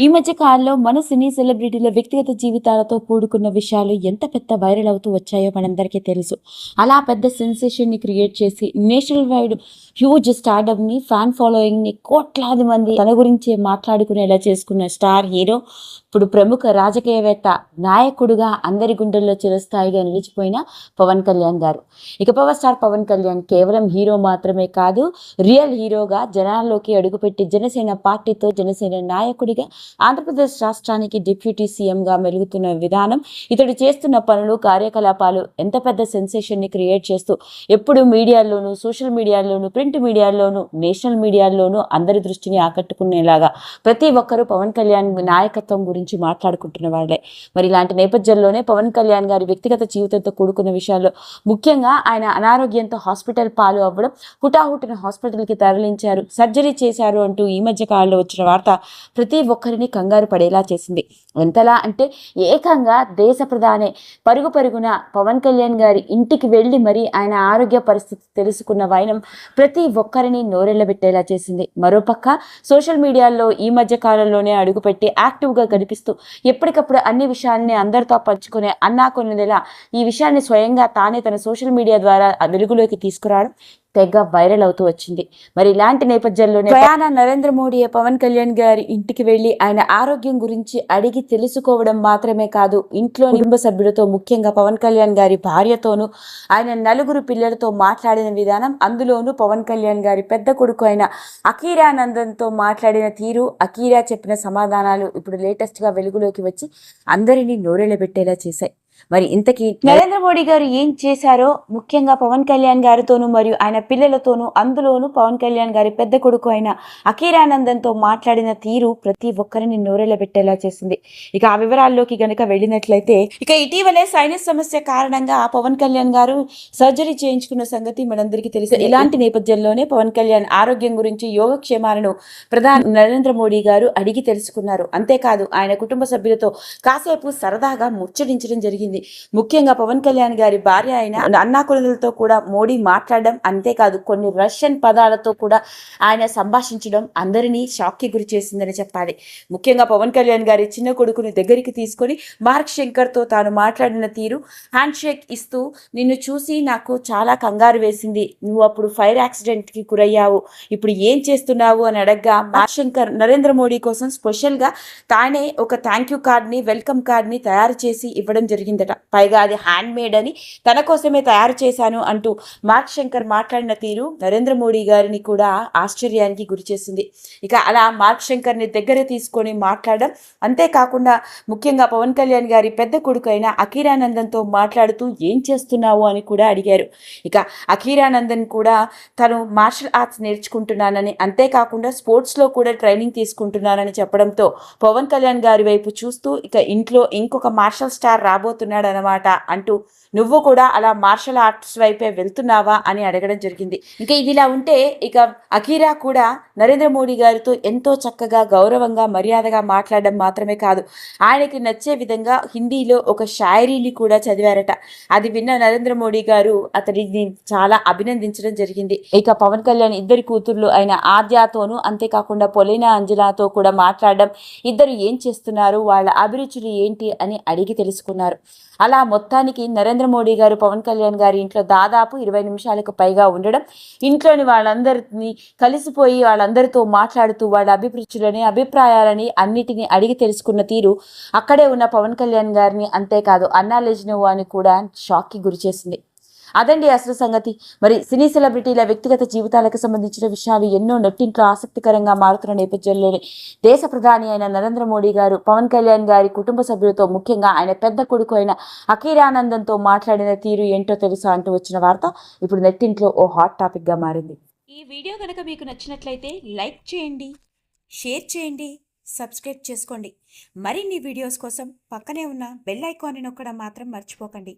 ఈ మధ్య కాలంలో మన సినీ సెలబ్రిటీల వ్యక్తిగత జీవితాలతో కూడుకున్న విషయాలు ఎంత పెద్ద వైరల్ అవుతూ వచ్చాయో మనందరికీ తెలుసు. అలా పెద్ద సెన్సేషన్‌ని క్రియేట్ చేసి నేషనల్ వైడ్ హ్యూజ్ స్టార్డమ్‌ని, ఫ్యాన్ ఫాలోయింగ్‌ని కోట్లాది మంది తన గురించే మాట్లాడుకునేలా చేసుకున్న స్టార్ హీరో, ఇప్పుడు ప్రముఖ రాజకీయవేత్త, నాయకుడుగా అందరి గుండెల్లో చిరస్థాయిగా నిలిచిపోయిన పవన్ కళ్యాణ్ గారు. ఇక పవర్ స్టార్ పవన్ కళ్యాణ్ కేవలం హీరో మాత్రమే కాదు, రియల్ హీరోగా జనాల్లోకి అడుగుపెట్టి జనసేన పార్టీతో జనసేన నాయకుడిగా ఆంధ్రప్రదేశ్ రాష్ట్రానికి డిప్యూటీ సీఎంగా మెలుగుతున్న విధానం, ఇతడు చేస్తున్న పనులు, కార్యకలాపాలు ఎంత పెద్ద సెన్సేషన్ని క్రియేట్ చేస్తూ ఎప్పుడు మీడియాల్లోనూ, సోషల్ మీడియాల్లోనూ, ప్రింట్ మీడియాల్లోనూ, నేషనల్ మీడియాల్లోనూ అందరి దృష్టిని ఆకట్టుకునేలాగా ప్రతి ఒక్కరూ పవన్ కళ్యాణ్ నాయకత్వం గురించి మాట్లాడుకుంటున్న వాళ్ళే. మరి ఇలాంటి నేపథ్యంలోనే పవన్ కళ్యాణ్ గారి వ్యక్తిగత జీవితంతో కూడుకున్న విషయాల్లో ముఖ్యంగా ఆయన అనారోగ్యంతో హాస్పిటల్ పాలు అవ్వడం, హుటాహుటిన హాస్పిటల్కి తరలించారు, సర్జరీ చేశారు అంటూ ఈ మధ్య కాలంలో వచ్చిన వార్త ప్రతి ఒక్కరిని కంగారు పడేలా చేసింది. ఎంతలా అంటే ఏకంగా దేశ ప్రధాని పరుగు పరుగున పవన్ కళ్యాణ్ గారి ఇంటికి వెళ్ళి మరి ఆయన ఆరోగ్య పరిస్థితి తెలుసుకున్న వైనం ప్రతి ఒక్కరిని నోరెళ్లబెట్టేలా చేసింది. మరోపక్క సోషల్ మీడియాలో ఈ మధ్య కాలంలోనే అడుగుపెట్టి యాక్టివ్గా కనిపిస్తూ ఎప్పటికప్పుడు అన్ని విషయాల్ని అందరితో పంచుకునే అన్నా కొన్నిలా ఈ విషయాన్ని స్వయంగా తానే తన సోషల్ మీడియా ద్వారా వెలుగులోకి తీసుకురావడం తెగ వైరల్ అవుతూ వచ్చింది. మరి ఇలాంటి నేపథ్యంలోనే ప్రయాణ నరేంద్ర మోడీ పవన్ కళ్యాణ్ గారి ఇంటికి వెళ్లి ఆయన ఆరోగ్యం గురించి అడిగి తెలుసుకోవడం మాత్రమే కాదు, ఇంట్లో కుటుంబ సభ్యులతో, ముఖ్యంగా పవన్ కళ్యాణ్ గారి భార్యతోనూ, ఆయన నలుగురు పిల్లలతో మాట్లాడిన విధానం, అందులోనూ పవన్ కళ్యాణ్ గారి పెద్ద కొడుకు అయిన అఖీరానందన్తో మాట్లాడిన తీరు, అఖీరా చెప్పిన సమాధానాలు ఇప్పుడు లేటెస్ట్ గా వెలుగులోకి వచ్చి అందరినీ నోరెళ్లబెట్టేలా చేశాయి. మరి ఇంతకీ నరేంద్ర మోడీ గారు ఏం చేశారో, ముఖ్యంగా పవన్ కళ్యాణ్ గారితోనూ మరియు ఆయన పిల్లలతోనూ, అందులోనూ పవన్ కళ్యాణ్ గారి పెద్ద కొడుకు అయిన అఖీరానందన్తో మాట్లాడిన తీరు ప్రతి ఒక్కరిని నోరెళ్లబెట్టేలా చేసింది. ఇక ఆ వివరాల్లోకి గనక వెళ్ళినట్లయితే, ఇక ఇటీవలే సైనస్ సమస్య కారణంగా పవన్ కళ్యాణ్ గారు సర్జరీ చేయించుకున్న సంగతి మనందరికీ తెలుసు. ఇలాంటి నేపథ్యంలోనే పవన్ కళ్యాణ్ ఆరోగ్యం గురించి, యోగక్షేమాలను ప్రధాని నరేంద్ర మోడీ గారు అడిగి తెలుసుకున్నారు. అంతేకాదు ఆయన కుటుంబ సభ్యులతో కాసేపు సరదాగా ముచ్చటించడం జరిగింది. ముఖ్యంగా పవన్ కళ్యాణ్ గారి భార్య అయిన అన్నాకొలతో కూడా మోడీ మాట్లాడడం, అంతేకాదు కొన్ని రష్యన్ పదాలతో కూడా ఆయన సంభాషించడం అందరినీ షాక్ కి గురి చేసిందని చెప్పాలి. ముఖ్యంగా పవన్ కళ్యాణ్ గారి చిన్న కొడుకుని దగ్గరికి తీసుకొని మార్క్ శంకర్తో తాను మాట్లాడిన తీరు, హ్యాండ్ షేక్ ఇస్తూ, నిన్ను చూసి నాకు చాలా కంగారు వేసింది, నువ్వు అప్పుడు ఫైర్ యాక్సిడెంట్ కి గురయ్యావు, ఇప్పుడు ఏం చేస్తున్నావు అని అడగ్గా మార్క్ శంకర్ నరేంద్ర మోడీ కోసం స్పెషల్ గా తానే ఒక థ్యాంక్ యూ కార్డ్ ని, వెల్కమ్ కార్డ్ ని తయారు చేసి ఇవ్వడం జరిగిందట. పైగా అది హ్యాండ్ మేడ్ అని, తన కోసమే తయారు చేశాను అంటూ మార్క్ శంకర్ మాట్లాడిన తీరు నరేంద్ర మోడీ గారిని కూడా ఆశ్చర్యానికి గురి చేసింది. ఇక అలా మార్క్ శంకర్ ని దగ్గర తీసుకొని మాట్లాడడం, అంతేకాకుండా ముఖ్యంగా పవన్ కళ్యాణ్ గారి పెద్ద కొడుకు అయిన అఖీరానందన్తో మాట్లాడుతూ ఏం చేస్తున్నావు అని కూడా అడిగారు. ఇక అఖీరానందన్ కూడా తను మార్షల్ ఆర్ట్స్ నేర్చుకుంటున్నానని, అంతేకాకుండా స్పోర్ట్స్లో కూడా ట్రైనింగ్ తీసుకుంటున్నానని చెప్పడంతో పవన్ కళ్యాణ్ గారి వైపు చూస్తూ, ఇక ఇంట్లో ఇంకొక మార్షల్ స్టార్ రాబోతున్నాడు అన్నమాట అంటూ, నువ్వు కూడా అలా మార్షల్ ఆర్ట్స్ వైపే వెళ్తున్నావా అని అడగడం జరిగింది. ఇంకా ఇదిలా ఉంటే, ఇక అఖీరా కూడా నరేంద్ర మోడీ గారితో ఎంతో చక్కగా, గౌరవంగా, మర్యాదగా మాట్లాడడం మాత్రమే కాదు, ఆయనకి నచ్చే విధంగా హిందీలో ఒక షాయరీని కూడా చదివారట. అది విన్న నరేంద్ర మోడీ గారు అతడిని చాలా అభినందించడం జరిగింది. ఇక పవన్ కళ్యాణ్ ఇద్దరి కూతుర్లు అయిన ఆద్యాతోనూ, అంతేకాకుండా పొలైనా అంజనాతో కూడా మాట్లాడడం, ఇద్దరు ఏం చేస్తున్నారు, వాళ్ళ అభిరుచులు ఏంటి అని అడిగి తెలుసుకున్నారు. అలా మొత్తానికి నరేంద్ర మోడీ గారు పవన్ కళ్యాణ్ గారి ఇంట్లో దాదాపు 20 నిమిషాలకు పైగా ఉండడం, ఇంట్లోని వాళ్ళందరినీ కలిసిపోయి వాళ్ళందరితో మాట్లాడుతూ వాళ్ళ అభిరుచులని, అభిప్రాయాలని అన్నిటినీ అడిగి తెలుసుకున్న తీరు అక్కడే ఉన్న పవన్ కళ్యాణ్ గారిని, అంతేకాదు అన్నా లెజ్నోవా అని కూడా షాక్కి గురి చేసింది. అదండి అసలు సంగతి. మరి సినీ సెలబ్రిటీల వ్యక్తిగత జీవితాలకు సంబంధించిన విషయాలు ఎన్నో నెట్టింట్లో ఆసక్తికరంగా మారుతున్న నేపథ్యంలోనే దేశ ప్రధాని అయిన నరేంద్ర మోడీ గారు పవన్ కళ్యాణ్ గారి కుటుంబ సభ్యులతో, ముఖ్యంగా ఆయన పెద్ద కొడుకు అయిన అఖీరానందన్తో మాట్లాడిన తీరు ఏంటో తెలుసా అంటూ వచ్చిన వార్త ఇప్పుడు నెట్టింట్లో ఓ హాట్ టాపిక్ గా మారింది. ఈ వీడియో కనుక మీకు నచ్చినట్లయితే లైక్ చేయండి, షేర్ చేయండి, సబ్స్క్రైబ్ చేసుకోండి. మరిన్ని వీడియోస్ కోసం పక్కనే ఉన్న బెల్ ఐకాన్ని నొక్కడం మాత్రం మర్చిపోకండి.